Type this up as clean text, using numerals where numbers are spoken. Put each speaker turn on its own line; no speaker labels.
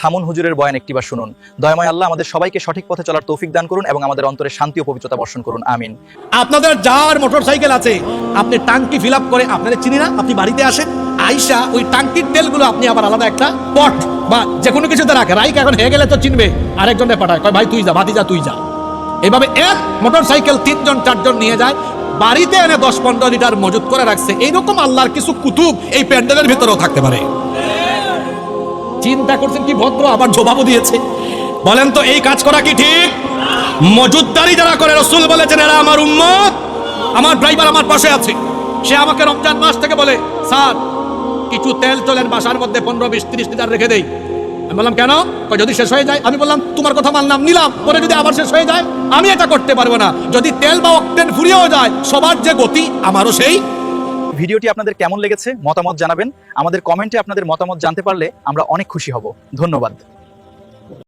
থামুন হুজুরের বয়ান একটিবার শুনুন। দয়াময় আল্লাহ আমাদের সবাইকে সঠিক পথে চলার তৌফিক দান করুন এবং আমাদের অন্তরে শান্তি ও পবিত্রতা বর্ষণ করুন, আমিন।
আপনাদের যার মোটরসাইকেল আছে, আপনি টাঙ্কি ফিল আপ করে, আপনাদের চিনি না, আপনি বাড়িতে আসেন, আইসা ওই টাঙ্কির তেলগুলো আপনি আবার আলাদা একটা পট বা যে কোনো কিছুতে রাখে, রাইক এখন হয়ে গেলে তো চিনবে, আরেকজনে পাঠায়, কয় ভাই তুই যা, ভাতিজা তুই যা। এভাবে এক মোটরসাইকেল 3জন 4জন নিয়ে যায়, বাড়িতে এনে 10-15 লিটার মজুত করে রাখছে। এইরকম আল্লাহর কিছু কুতুব এই প্যান্ডেলের ভিতরেও থাকতে পারে। চিন্তা করছেন কি ভদ্র, আবার জবাবও দিয়েছে। বলেন তো এই কাজ করা কি ঠিক? মজুদদারি যারা করে, রাসূল বলেছেন এরা আমার উম্মত। আমার ড্রাইভার আমার পাশে আছে, সে আমাকে রমজান মাস থেকে বলে, স্যার কিছু তেল চলেন বাসার মধ্যে 15-20-30 লিটার রেখে দেই। আমি বললাম কেন? যদি শেষ হয়ে যায়। আমি বললাম তোমার কথা মানলাম, নিলাম, পরে যদি আবার শেষ হয়ে যায় আমি এটা করতে পারবো না। যদি তেল বা অক্টেন ফুরিয়েও যায়, সবার যে গতি আমারও সেই।
ভিডিওটি আপনাদের কেমন লেগেছে মতামত জানাবেন। আমাদের কমেন্টে আপনাদের মতামত জানতে পারলে আমরা অনেক খুশি হব। ধন্যবাদ।